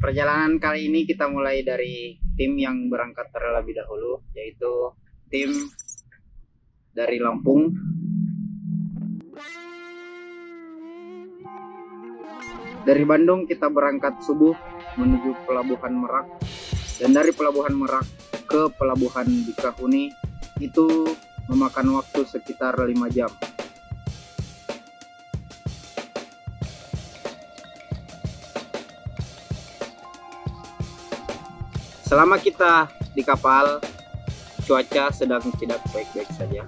Perjalanan kali ini kita mulai dari tim yang berangkat terlebih dahulu, yaitu tim dari Lampung. Dari Bandung kita berangkat subuh menuju Pelabuhan Merak, dan dari Pelabuhan Merak ke Pelabuhan Bikahuni itu memakan waktu sekitar 5 jam. Selama kita di kapal, cuaca sedang tidak baik-baik saja.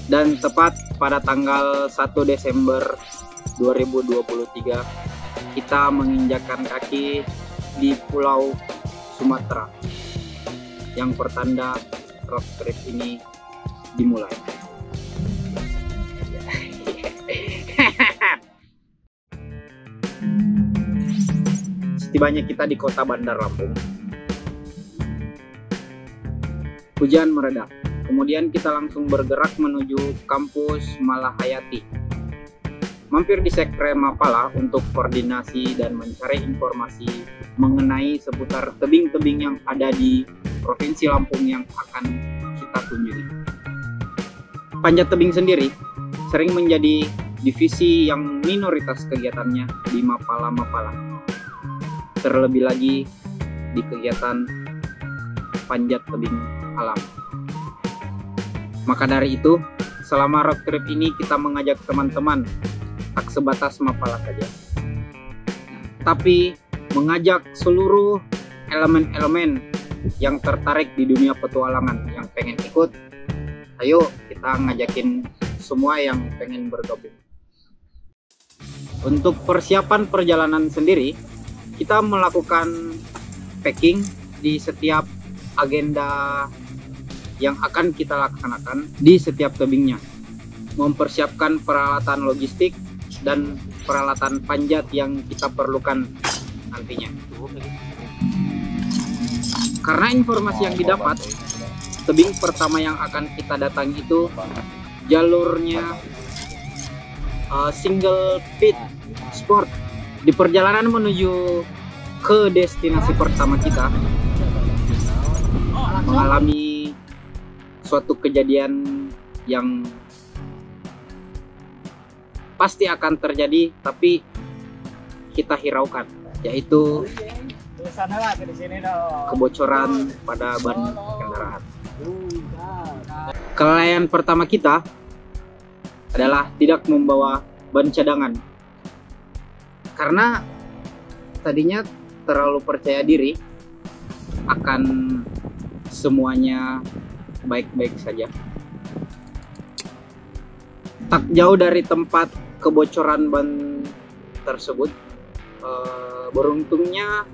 Dan tepat pada tanggal 1 Desember 2023, kita menginjakkan kaki di Pulau Sumatera, yang pertanda road trip ini dimulai. Setibanya kita di kota Bandar Lampung, hujan mereda. Kemudian kita langsung bergerak menuju kampus Malahayati. Mampir di Sekre Mapala untuk koordinasi dan mencari informasi mengenai seputar tebing-tebing yang ada di Provinsi Lampung yang akan kita kunjungi. Panjat tebing sendiri sering menjadi divisi yang minoritas kegiatannya di Mapala-Mapala. Terlebih lagi di kegiatan panjat tebing alam. Maka dari itu, selama road trip ini kita mengajak teman-teman tak sebatas Mapala saja, tapi mengajak seluruh elemen-elemen yang tertarik di dunia petualangan yang pengen ikut. Ayo kita ngajakin semua yang pengen bergabung. Untuk persiapan perjalanan sendiri, kita melakukan packing di setiap agenda yang akan kita laksanakan di setiap tebingnya, mempersiapkan peralatan logistik dan peralatan panjat yang kita perlukan nantinya. Karena informasi yang didapat, tebing pertama yang akan kita datangi itu jalurnya single pit sport. Di perjalanan menuju ke destinasi pertama kita mengalami suatu kejadian yang pasti akan terjadi, tapi kita hiraukan, yaitu kebocoran pada ban kendaraan. Kelalaian pertama kita adalah tidak membawa ban cadangan, karena tadinya terlalu percaya diri akan semuanya baik-baik saja. Tak jauh dari tempat kebocoran ban tersebut, beruntungnya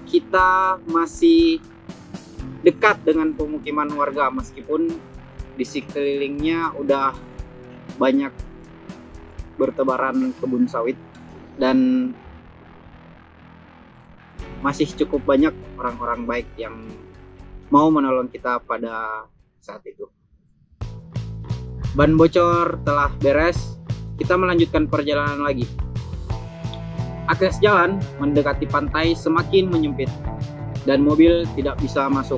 kita masih dekat dengan pemukiman warga, meskipun di sekelilingnya udah banyak bertebaran kebun sawit dan masih cukup banyak orang-orang baik yang mau menolong kita pada saat itu. Ban bocor telah beres, kita melanjutkan perjalanan lagi. Akses jalan mendekati pantai semakin menyempit dan mobil tidak bisa masuk.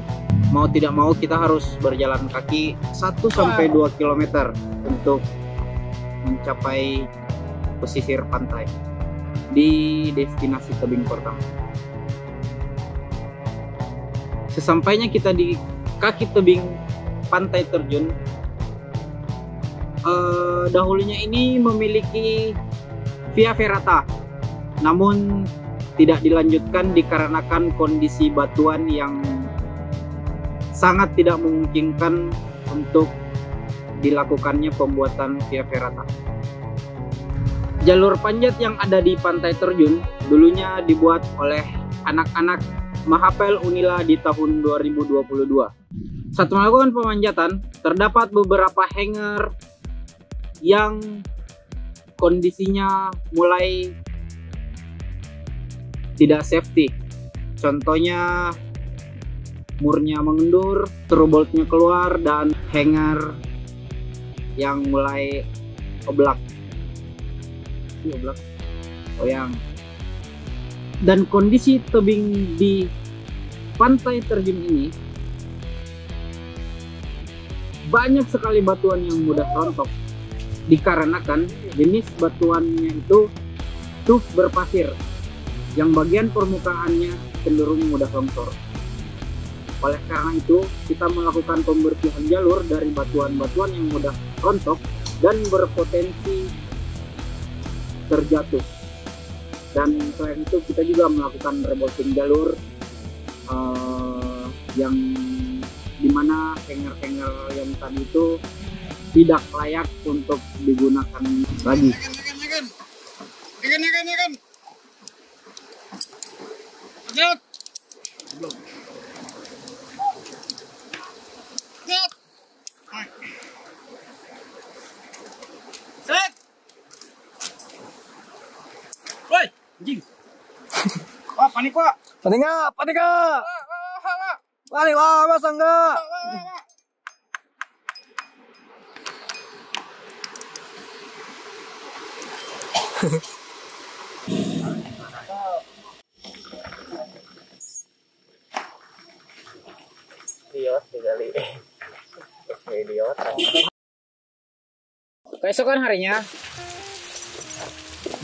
Mau tidak mau kita harus berjalan kaki 1-2 km untuk mencapai pesisir pantai di destinasi tebing pertama. Sesampainya kita di kaki tebing pantai terjun, dahulunya ini memiliki via ferata, namun tidak dilanjutkan dikarenakan kondisi batuan yang sangat tidak memungkinkan untuk dilakukannya pembuatan via ferata. Jalur panjat yang ada di pantai terjun dulunya dibuat oleh anak-anak Mahapel Unila di tahun 2022. Saat melakukan pemanjatan, terdapat beberapa hanger yang kondisinya mulai tidak safety. Contohnya murnya mengendur, through-boltnya keluar, dan hanger yang mulai oblak. Goyang. Dan kondisi tebing di pantai terjun ini banyak sekali batuan yang mudah rontok, dikarenakan jenis batuannya itu tuh berpasir yang bagian permukaannya cenderung mudah longsor. Oleh karena itu, kita melakukan pembersihan jalur dari batuan-batuan yang mudah rontok dan berpotensi terjatuh. Dan selain itu, kita juga melakukan rebolting jalur yang dimana hanger-hanger yang tadi itu tidak layak untuk digunakan lagi. Ikan. Woi, anjing. Wah, panik, Pak. Panik nggak? Panik, wah, masa enggak? Keesokan harinya,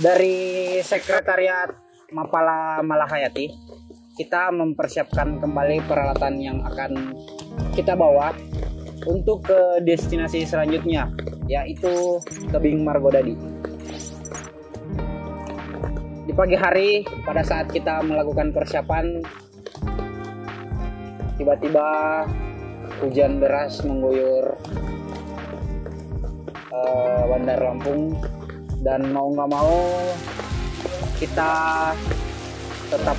dari Sekretariat Mapala Malahayati, kita mempersiapkan kembali peralatan yang akan kita bawa untuk ke destinasi selanjutnya, yaitu tebing Margodadi. Di pagi hari, pada saat kita melakukan persiapan, tiba-tiba hujan deras mengguyur Bandar Lampung, dan mau nggak mau kita tetap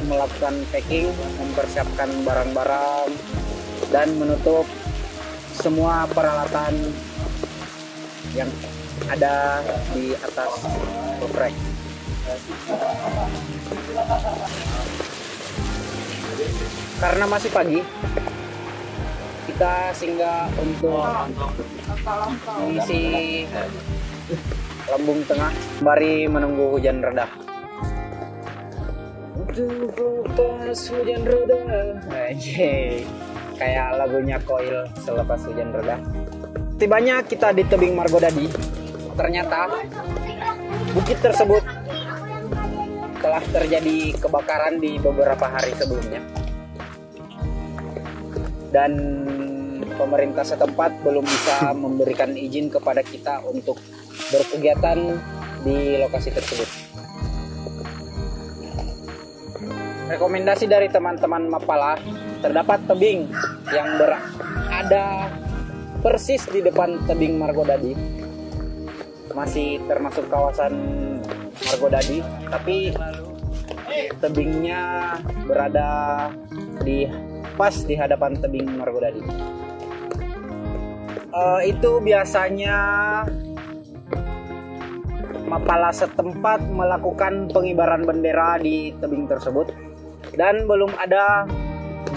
melakukan packing, mempersiapkan barang-barang, dan menutup semua peralatan yang ada di atas bobrek. Karena masih pagi, kita singgah untuk mengisi lambung tengah sembari menunggu hujan reda. Untuk pas hujan reda, kayak lagunya Koil selepas hujan reda. Tibanya kita di tebing Margodadi, ternyata bukit tersebut telah terjadi kebakaran di beberapa hari sebelumnya, dan pemerintah setempat belum bisa memberikan izin kepada kita untuk berkegiatan di lokasi tersebut. Rekomendasi dari teman-teman Mapala, terdapat tebing yang berada persis di depan tebing Margodadi, masih termasuk kawasan Margodadi, tapi tebingnya berada pas di hadapan tebing Margodadi. Itu biasanya Mapala setempat melakukan pengibaran bendera di tebing tersebut, dan belum ada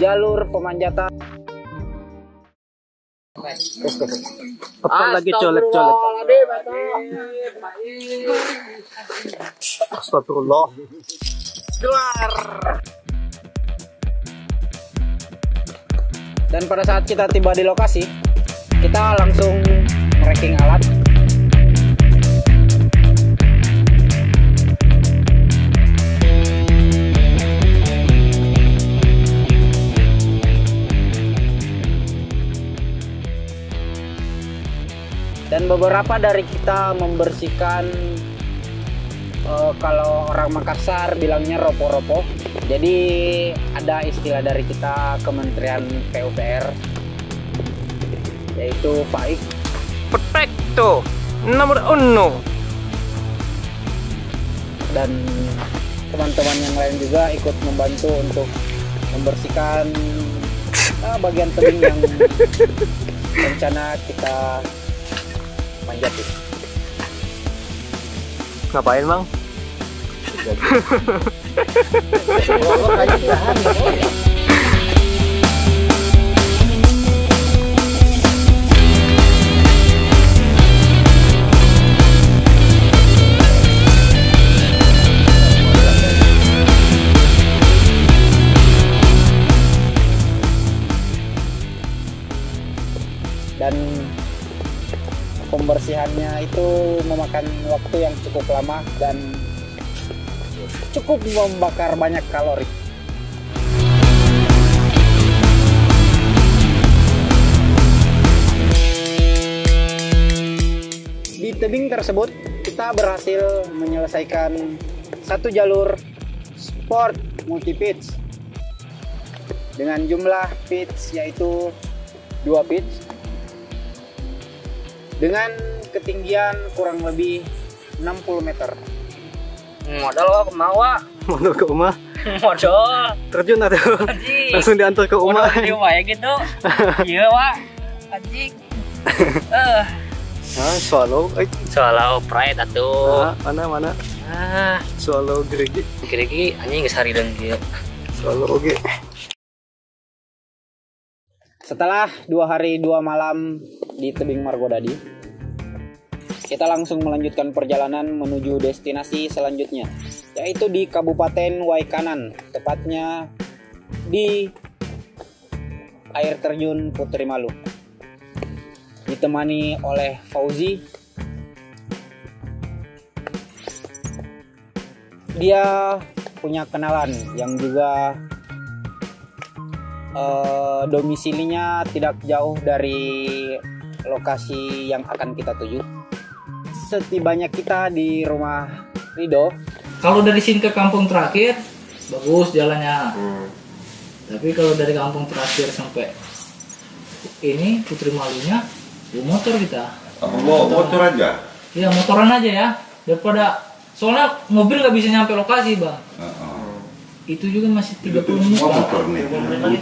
jalur pemanjatan. Apa lagi colek. Astagfirullah. Keluar. Dan pada saat kita tiba di lokasi, kita langsung tracking alat. Dan beberapa dari kita membersihkan, kalau orang Makassar bilangnya ropo-ropo. Jadi ada istilah dari kita Kementerian PUPR, yaitu FAIK. Perfecto, nomor 1. Dan teman-teman yang lain juga ikut membantu untuk membersihkan bagian tebing yang rencana kita manjati. Ngapain, Bang? prosesnya itu memakan waktu yang cukup lama dan cukup membakar banyak kalori. Di tebing tersebut kita berhasil menyelesaikan satu jalur sport multi pitch dengan jumlah pitch yaitu 2 pitch dengan ketinggian kurang lebih 60 meter. Modal kok mau Modal ke rumah. modal Terjun atau anjing langsung diantar ke rumah. modal di rumah ya gitu. Iya Wak anjing Swallow. soalnya pride atuh Mana? Swallow gerigi. kira-kira anjing kesari dan dia Swallow oke. Setelah 2 hari 2 malam di tebing Margodadi, kita langsung melanjutkan perjalanan menuju destinasi selanjutnya, yaitu di Kabupaten Waikanan, tepatnya di air terjun Putri Malu. Ditemani oleh Fauzi. Dia punya kenalan yang juga domisilinya tidak jauh dari lokasi yang akan kita tuju. Setibanya kita di rumah Rido, Kalau dari sini ke kampung terakhir bagus jalannya. Tapi kalau dari kampung terakhir sampai ini Putri Malunya motor kita. Apa bawa motor aja? Iya motoran aja ya. Daripada soalnya mobil nggak bisa nyampe lokasi bang. Itu juga masih 30 menit. Bawa motor nih.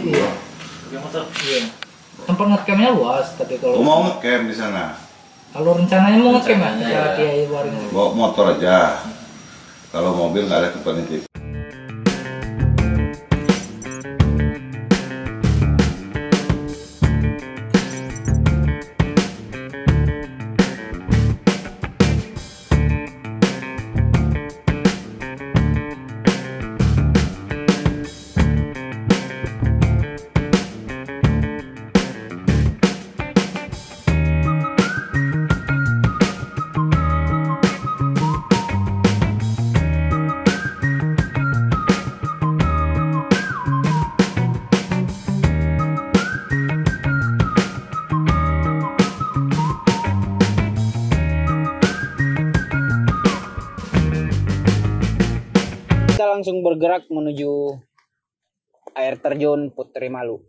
Iya. Iya. Tempat ngecampnya luas tapi kalau Mau ngecamp di sana. kalau rencananya mau ngecamp ya, Rencananya kita ya. kiai waring. Bawa motor aja. Kalau mobil nggak ada tempat nitip. kita langsung bergerak menuju air terjun Putri Malu.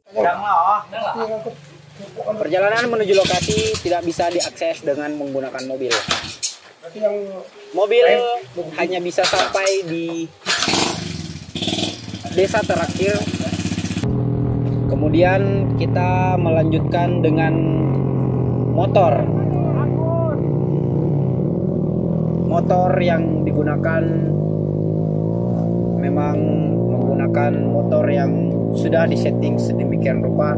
Perjalanan menuju lokasi tidak bisa diakses dengan menggunakan mobil. Mobil hanya bisa sampai di desa terakhir. Kemudian kita melanjutkan dengan motor. Motor yang digunakan memang menggunakan motor yang sudah disetting sedemikian rupa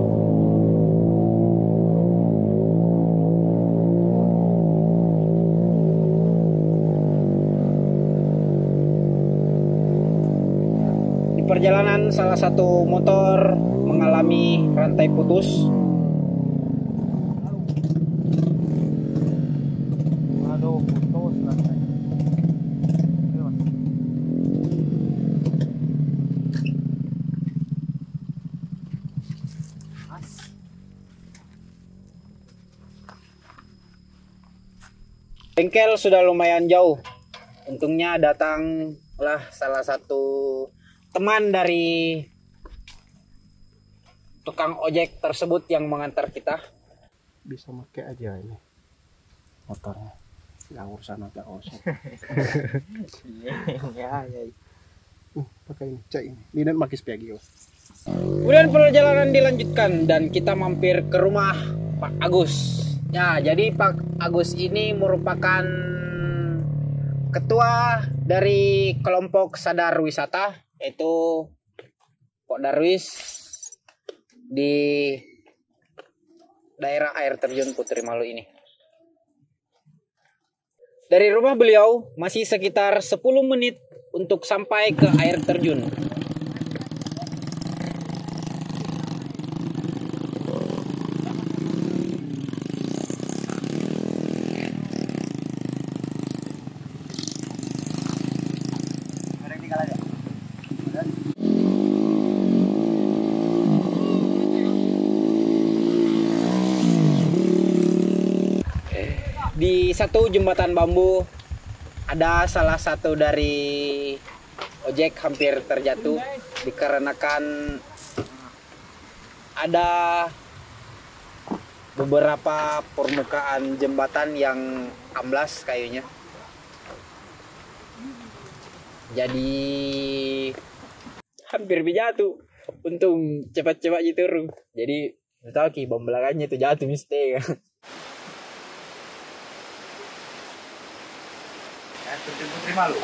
di perjalanan. Salah satu motor mengalami rantai putus. Bengkel sudah lumayan jauh. Untungnya datanglah salah satu teman dari tukang ojek tersebut yang mengantar kita. Bisa pakai aja ini motornya. Nggak urusan agak osok. Pakai ini, cek ini. Ini dan pakai spiagio. Kemudian perjalanan dilanjutkan dan kita mampir ke rumah Pak Agus. Ya, jadi Pak Agus ini merupakan ketua dari kelompok Sadar Wisata, yaitu Pak Darwis di daerah air terjun Putri Malu ini. Dari rumah beliau masih sekitar 10 menit untuk sampai ke air terjun. satu jembatan bambu ada salah satu dari ojek hampir terjatuh dikarenakan ada beberapa permukaan jembatan yang amblas kayunya. Jadi hampir jatuh. Untung cepat-cepat turun. Jadi tahu ki bom belakangnya itu jatuh mistake. Putri Malu.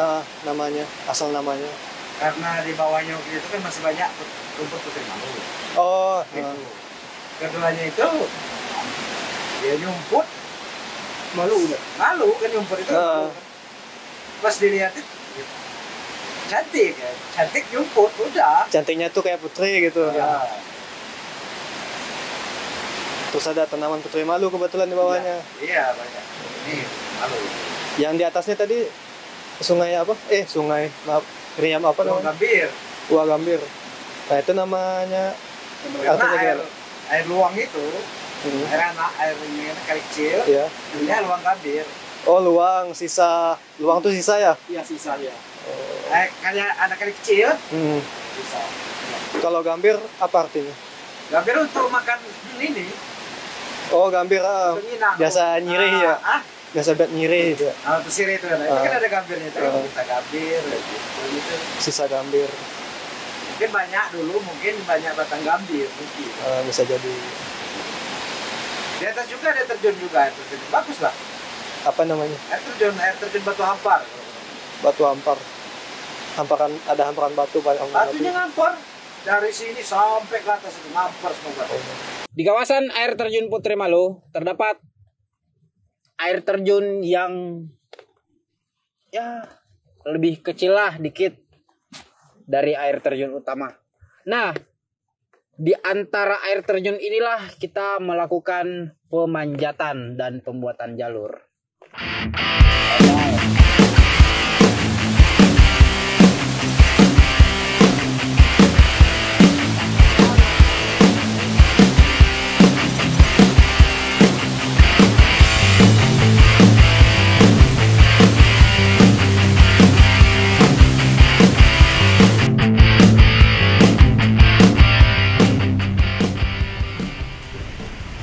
Namanya, asal namanya. Karena di bawahnya waktu itu kan masih banyak rumput Putri Malu. Oh, Itu. Keduanya itu dia nyumput malu udah. malu kan nyumput itu. Pas dilihat itu cantik kan, cantik nyumput udah. Cantiknya tuh kayak putri gitu. Ya. Terus ada tanaman putri malu kebetulan di bawahnya. Iya banyak. Ini malu. Yang di atasnya tadi sungai apa? Sungai. Maaf, Riam apa Luang namanya? Gambir. Luang Gambir. Nah, itu namanya Karena air luang itu, Hmm. air ini kan kali kecil, Ya. ini luang Gambir. Oh, luang sisa. Luang tuh sisa ya? Iya sisa ya. Kayak ada kali kecil, Hmm. sisa. Kalau Gambir apa artinya? Gambir untuk makan ini. Oh, Gambir Untuk nginang. biasa nyirih ya. Biasa buat nyirih gitu ya. Pesir itu kan. Itu kan ada gambirnya itu. Kita gambir gitu. Sisa Gambir. Mungkin banyak dulu, mungkin banyak batang gambir mungkin. Bisa jadi. Di atas juga ada terjun juga, air terjun. Bagus lah. Apa namanya? Air terjun Batu Hampar. Batu hampar. Ada hamparan batu banyak. Batunya ngampar dari sini sampai ke atas itu ngampar semua batu. Di kawasan air terjun Putri Malu terdapat air terjun yang ya lebih kecil lah dikit dari air terjun utama. Nah, di antara air terjun inilah kita melakukan pemanjatan dan pembuatan jalur.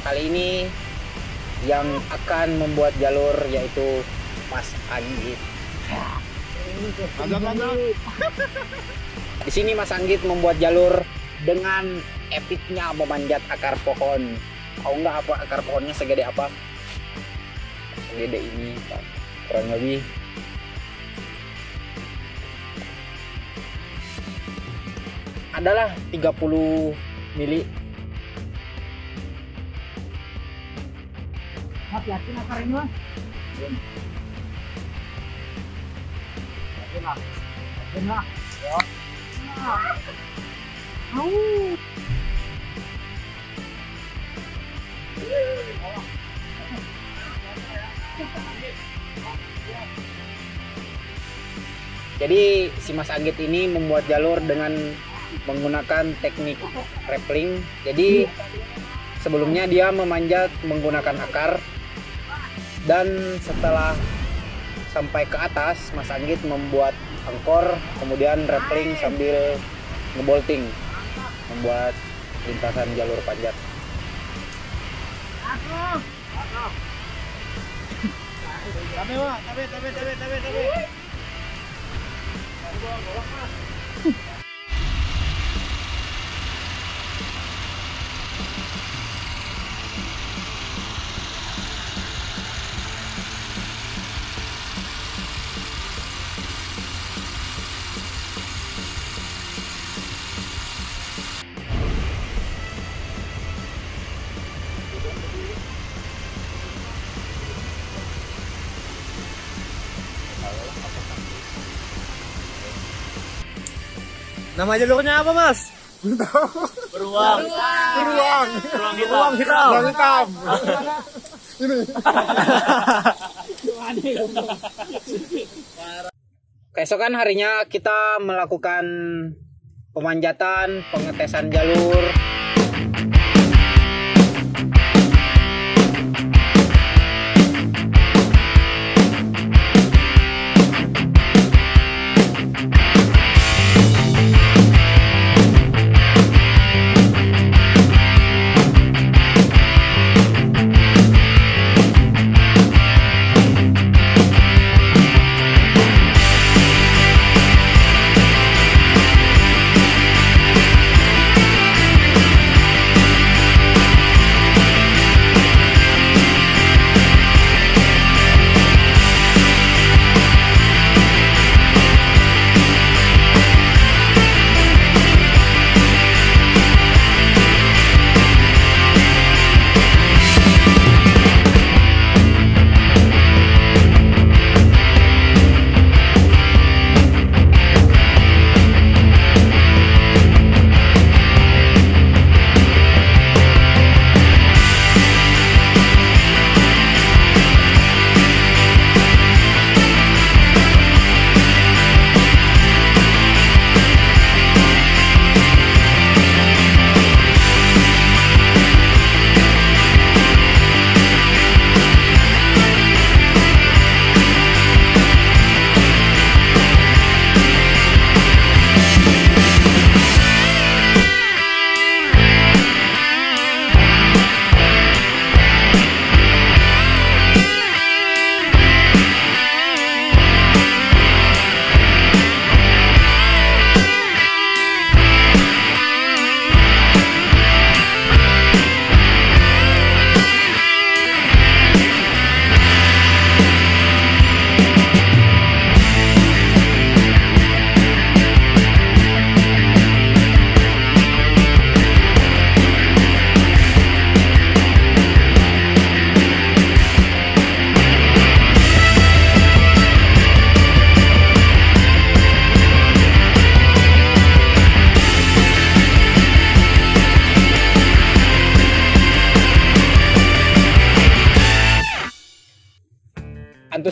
Kali ini yang akan membuat jalur yaitu Mas Anggit. Di sini Mas Anggit membuat jalur dengan epicnya memanjat akar pohon. Tahu nggak apa akar pohonnya segede apa? Segede ini, Pak. Kurang lebih. Adalah 30 mili. Hati-hati akar ini, Mas. Benar. Ya. Jadi si Mas Anggit ini membuat jalur dengan menggunakan teknik rappelling. Jadi sebelumnya dia memanjat menggunakan akar, dan setelah sampai ke atas Mas Anggit membuat angkor, kemudian rappelling sambil ngebolting, membuat lintasan jalur panjat. Nama jalurnya apa, Mas? Beruang. Beruang. Beruang hitam. Beruang hitam. Ini. Keesokan harinya kita melakukan pemanjatan, pengetesan jalur.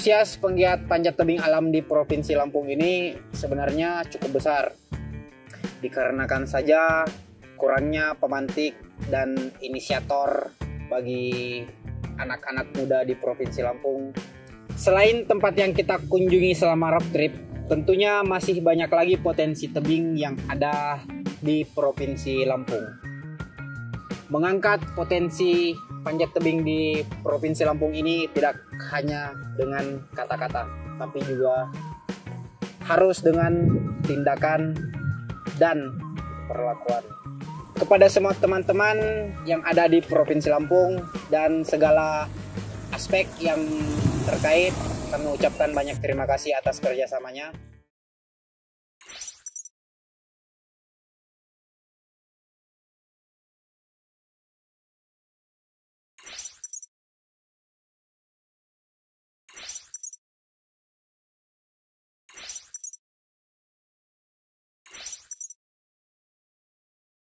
Antusias penggiat panjat tebing alam di Provinsi Lampung ini sebenarnya cukup besar. Dikarenakan saja kurangnya pemantik dan inisiator bagi anak-anak muda di Provinsi Lampung. Selain tempat yang kita kunjungi selama road trip, tentunya masih banyak lagi potensi tebing yang ada di Provinsi Lampung. Mengangkat potensi panjat tebing di Provinsi Lampung ini tidak hanya dengan kata-kata, tapi juga harus dengan tindakan dan perlakuan. Kepada semua teman-teman yang ada di Provinsi Lampung dan segala aspek yang terkait, kami ucapkan banyak terima kasih atas kerjasamanya.